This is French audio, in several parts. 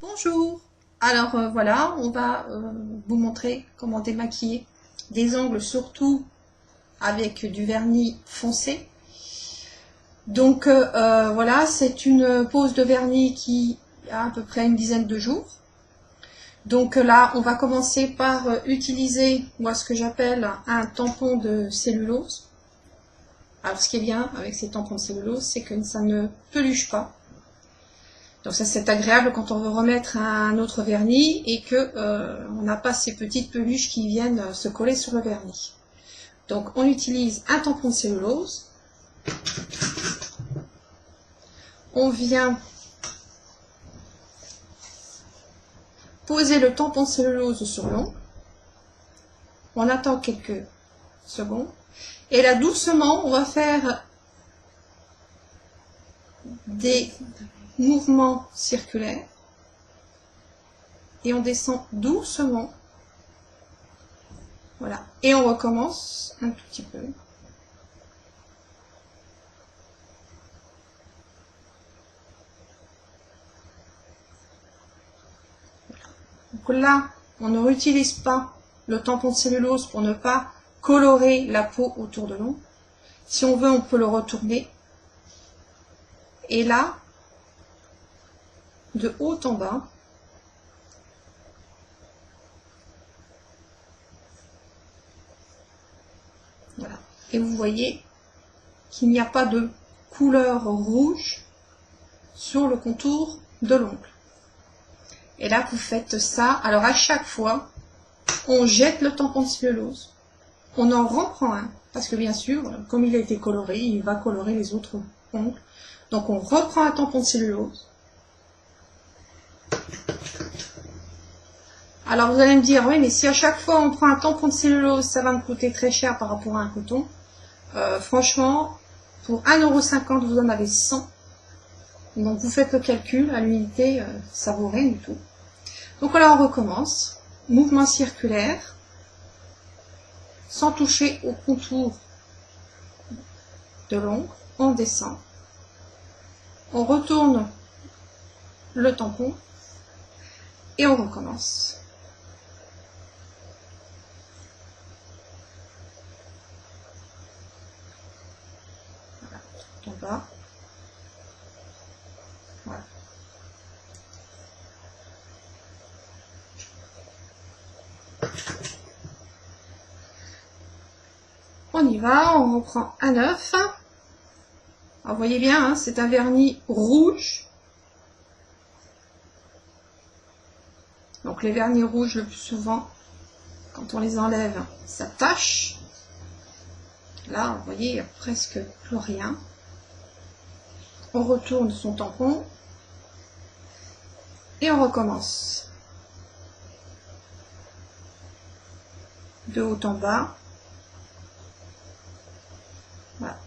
Bonjour. Alors voilà, on va vous montrer comment démaquiller des ongles, surtout avec du vernis foncé. Donc voilà, c'est une pose de vernis qui a à peu près une dizaine de jours. Donc là, on va commencer par utiliser, moi, ce que j'appelle un tampon de cellulose. Alors ce qui est bien avec ces tampons de cellulose, c'est que ça ne peluche pas. Donc ça, c'est agréable quand on veut remettre un autre vernis et que on n'a pas ces petites peluches qui viennent se coller sur le vernis. Donc on utilise un tampon de cellulose. On vient poser le tampon de cellulose sur l'ongle. On attend quelques secondes. Et là, doucement, on va faire des mouvements circulaires. Et on descend doucement. Voilà. Et on recommence un tout petit peu. Donc là, on ne réutilise pas le tampon de cellulose pour ne pas colorer la peau autour de l'ongle. Si on veut, on peut le retourner. Et là, de haut en bas, voilà. Et vous voyez qu'il n'y a pas de couleur rouge sur le contour de l'ongle. Et là, vous faites ça. Alors, à chaque fois, on jette le tampon de cellulose. On en reprend un. Parce que, bien sûr, comme il a été coloré, il va colorer les autres ongles. Donc, on reprend un tampon de cellulose. Alors, vous allez me dire, oui, mais si à chaque fois, on prend un tampon de cellulose, ça va me coûter très cher par rapport à un coton. Franchement, pour 1,50 €, vous en avez 100. Donc, vous faites le calcul. À l'unité, ça vaut rien du tout. Donc là, on recommence. Mouvement circulaire, sans toucher au contour de l'ongle. On descend. On retourne le tampon. Et on recommence. Voilà, tout en bas. Voilà. On y va, on reprend un œuf. Alors, vous voyez bien, hein, c'est un vernis rouge. Donc les vernis rouges, le plus souvent, quand on les enlève, ça tache. Là, vous voyez, il n'y a presque plus rien. On retourne son tampon. Et on recommence. De haut en bas. Voilà.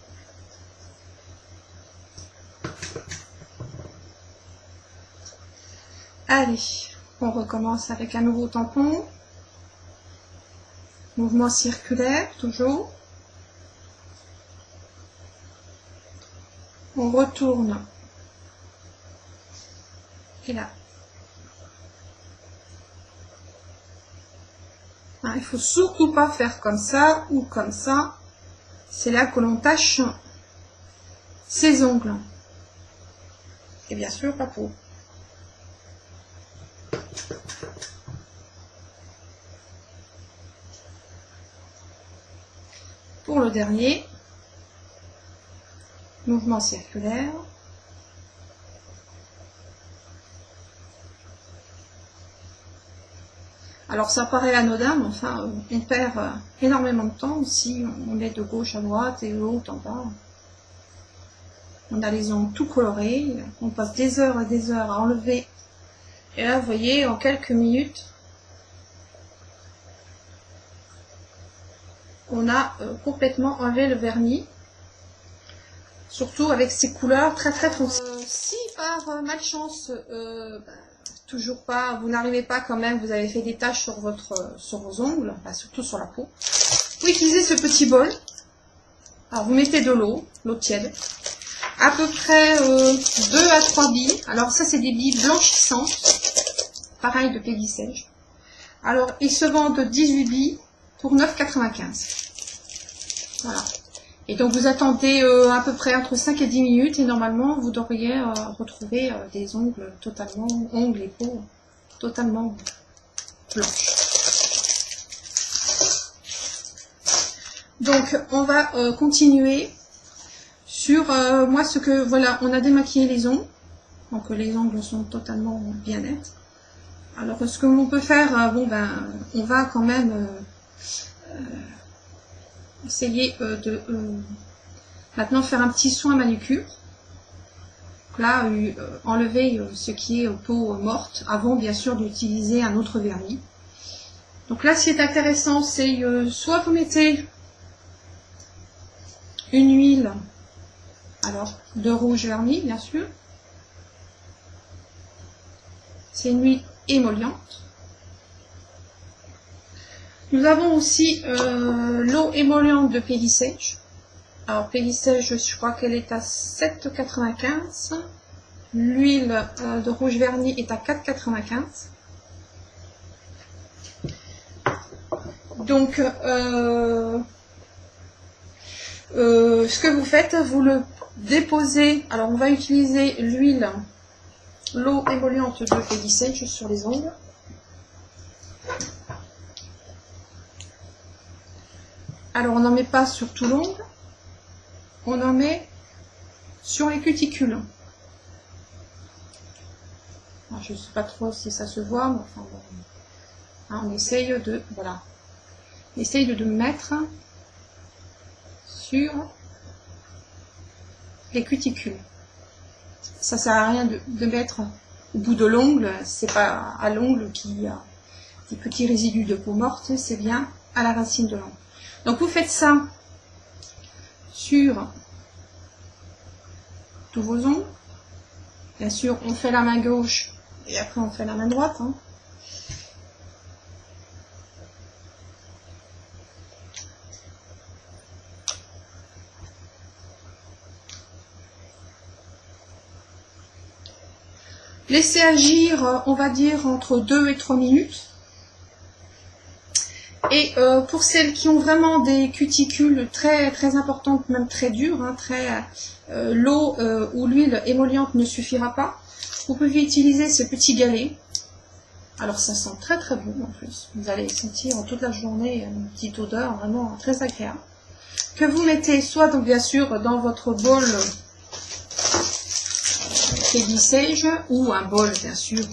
Allez, on recommence avec un nouveau tampon. Mouvement circulaire, toujours. On retourne. Et là. Il ne faut surtout pas faire comme ça ou comme ça. C'est là que l'on tâche ses ongles. Et bien sûr, la peau. Pour le dernier, mouvement circulaire. Alors ça paraît anodin, mais enfin, on perd énormément de temps si on est de gauche à droite et de haut en bas. On a les ongles tout colorés, on passe des heures et des heures à enlever. Et là, vous voyez, en quelques minutes, on a complètement enlevé le vernis. Surtout avec ces couleurs très très foncées. Si par malchance, toujours pas, vous n'arrivez pas quand même, vous avez fait des taches sur vos ongles, surtout sur la peau, vous utilisez ce petit bol. Alors vous mettez de l'eau tiède, à peu près 2 à 3 billes. Alors ça c'est des billes blanchissantes. pareil de Peggy-Sage. Alors, ils se vendent 18 billes pour 9,95. Voilà. Et donc, vous attendez à peu près entre 5 et 10 minutes et normalement, vous devriez retrouver des ongles totalement, ongles et peaux totalement blanches. Donc, on va continuer sur, moi, ce que, voilà, on a démaquillé les ongles. Donc, les ongles sont totalement bien nets. Alors, ce que l'on peut faire, bon, ben, on va quand même essayer de maintenant faire un petit soin manucure. Donc là, enlever ce qui est peau morte, avant, bien sûr, d'utiliser un autre vernis. Donc là, ce qui est intéressant, c'est soit vous mettez une huile, alors de rouge vernis bien sûr, c'est une huile émolliente. Nous avons aussi l'eau émolliente de Peggy-Sage. Alors Peggy-Sage, je crois qu'elle est à 7,95. L'huile de rouge vernis est à 4,95. Donc ce que vous faites, vous le déposez. Alors on va utiliser l'huile, l'eau émolliente de Peggy-Sage sur les ongles. Alors on n'en met pas sur tout l'ongle, on en met sur les cuticules. Alors, je ne sais pas trop si ça se voit, mais enfin bon. Hein, on essaye de, voilà, on essaye de mettre sur les cuticules. Ça sert à rien de mettre au bout de l'ongle, c'est pas à l'ongle qui a des petits résidus de peau morte, c'est bien à la racine de l'ongle. Donc vous faites ça sur tous vos ongles. Bien sûr, on fait la main gauche et après on fait la main droite. Hein. Laissez agir, on va dire, entre 2 et 3 minutes. Et pour celles qui ont vraiment des cuticules très, très importantes, même très dures, hein, l'eau ou l'huile émolliente ne suffira pas, vous pouvez utiliser ce petit galet. Alors ça sent très très bon en plus. Vous allez sentir toute la journée une petite odeur vraiment très agréable. Que vous mettez soit donc bien sûr dans votre bol Peggy-Sage ou un bol bien sûr,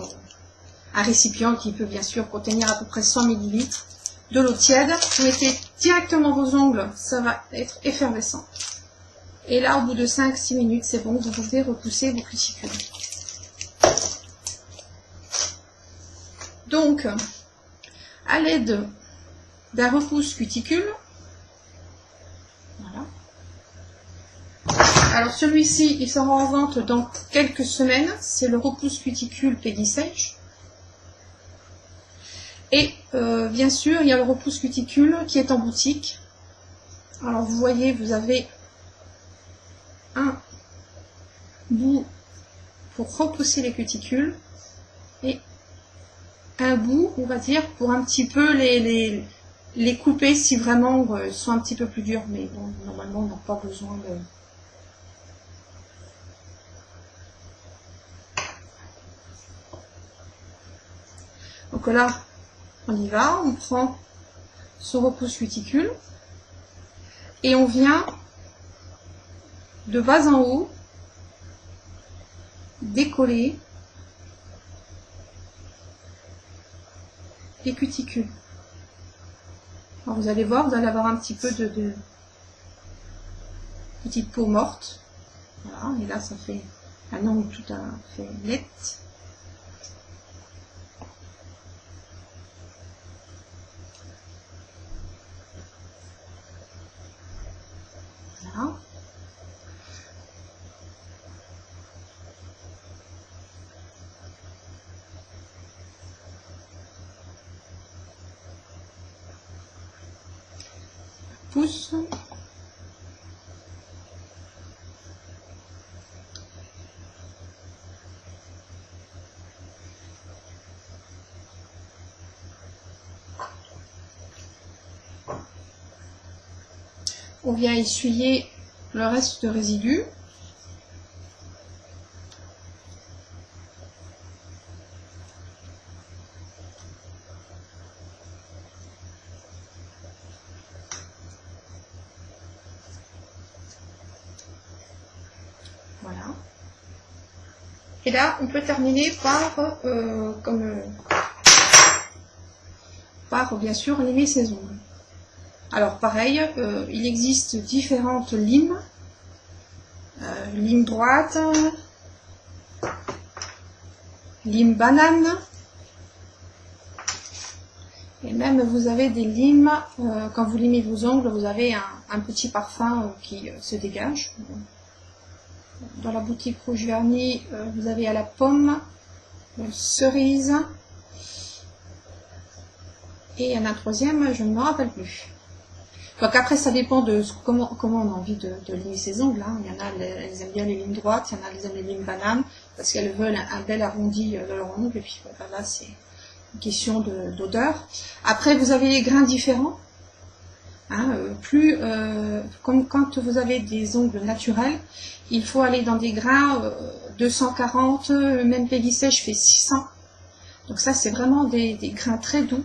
un récipient qui peut bien sûr contenir à peu près 100 ml de l'eau tiède. Vous mettez directement vos ongles, ça va être effervescent. Et là au bout de 5-6 minutes c'est bon, vous pouvez repousser vos cuticules. Donc, à l'aide d'un repousse cuticule, voilà. Alors celui-ci, il sera en vente dans quelques semaines, c'est le repousse cuticule Peggy-Sage. Et bien sûr, il y a le repousse cuticule qui est en boutique. Alors vous voyez, vous avez un bout pour repousser les cuticules et un bout, on va dire, pour un petit peu les couper si vraiment ils sont un petit peu plus durs, mais bon, normalement on n'a pas besoin de... Donc là, on y va, on prend ce repousse cuticule et on vient de bas en haut décoller les cuticules. Alors vous allez voir, vous allez avoir un petit peu de petite peau morte. Voilà, et là ça fait un angle tout à fait net. Voilà. Pousse. on vient essuyer le reste de résidus. Voilà. Et là, on peut terminer par bien sûr limer ses ongles. Alors pareil, il existe différentes limes. Lime droite, lime banane, et même vous avez des limes, quand vous limez vos ongles, vous avez un petit parfum qui se dégage. Dans la boutique Rouge Vernis, vous avez à la pomme, cerise, et il y en a un troisième, je ne me rappelle plus. Donc après, ça dépend de comment on a envie de limer ses ongles. Hein. Il y en a, elles aiment bien les limes droites, il y en a, elles aiment les limes bananes, parce qu'elles veulent un bel arrondi de leur ongle, et puis voilà, là, c'est une question d'odeur. Après, vous avez les grains différents. Hein, comme quand vous avez des ongles naturels, il faut aller dans des grains 240, même Peggy Sèche fait 600. Donc ça, c'est vraiment des grains très doux,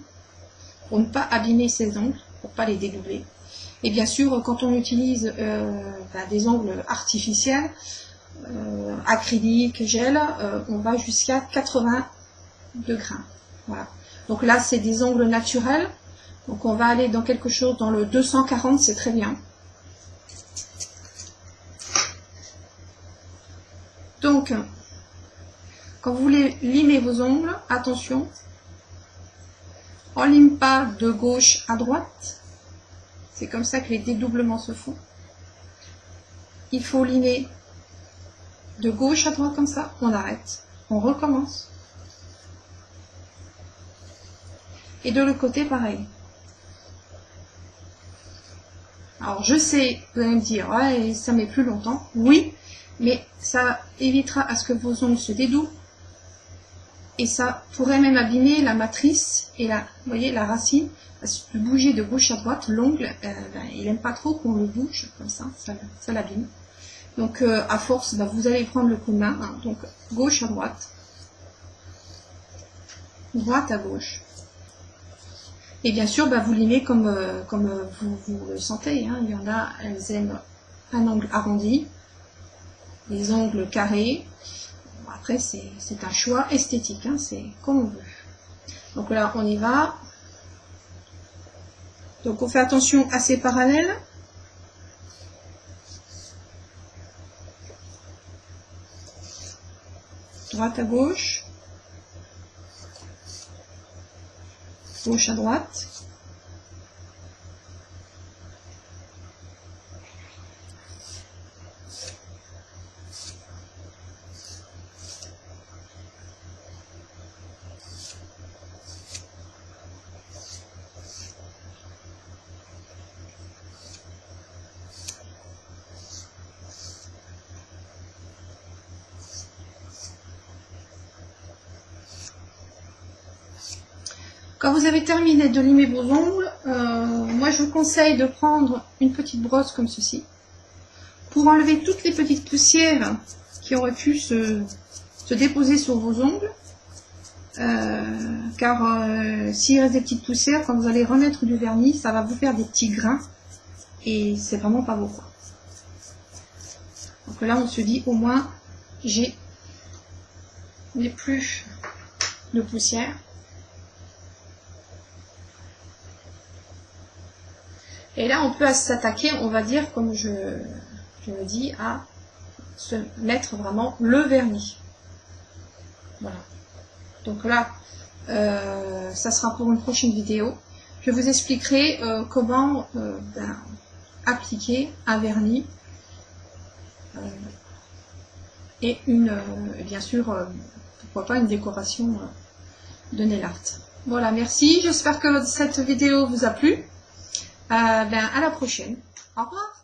pour ne pas abîmer ses ongles, pour ne pas les dédoubler. Et bien sûr, quand on utilise des ongles artificiels, acrylique, gel, on va jusqu'à 82 grains. Voilà. Donc là, c'est des ongles naturels. Donc on va aller dans quelque chose dans le 240, c'est très bien. Donc, quand vous voulez limer vos ongles, attention, on ne lime pas de gauche à droite. C'est comme ça que les dédoublements se font. Il faut limer de gauche à droite comme ça, on arrête, on recommence. Et de l'autre côté, pareil. Alors je sais, vous allez me dire, ouais, ça met plus longtemps. Oui, mais ça évitera à ce que vos ongles se dédoublent. Et ça pourrait même abîmer la matrice et vous voyez, la racine. Parce que bouger de gauche à droite, l'ongle, il n'aime pas trop qu'on le bouge comme ça l'abîme. Donc à force, vous allez prendre le coup de main. Hein, donc gauche à droite, droite à gauche. Et bien sûr, vous limez comme vous le sentez. Hein. Il y en a, elles aiment un angle arrondi, les ongles carrés. Bon, après, c'est un choix esthétique, hein, c'est comme on veut. Donc là, on y va. Donc on fait attention à ces parallèles. Droite à gauche. Gauche à droite. Quand vous avez terminé de limer vos ongles, moi je vous conseille de prendre une petite brosse comme ceci pour enlever toutes les petites poussières qui auraient pu se déposer sur vos ongles. Car s'il reste des petites poussières, quand vous allez remettre du vernis, ça va vous faire des petits grains et c'est vraiment pas beau. Donc là on se dit au moins j'ai plus de poussière. Et là, on peut s'attaquer, on va dire, comme je le dis, à se mettre vraiment le vernis. Voilà. Donc là, ça sera pour une prochaine vidéo. Je vous expliquerai comment appliquer un vernis et bien sûr, pourquoi pas une décoration de nail art. Voilà, merci. J'espère que cette vidéo vous a plu. À la prochaine. Au revoir.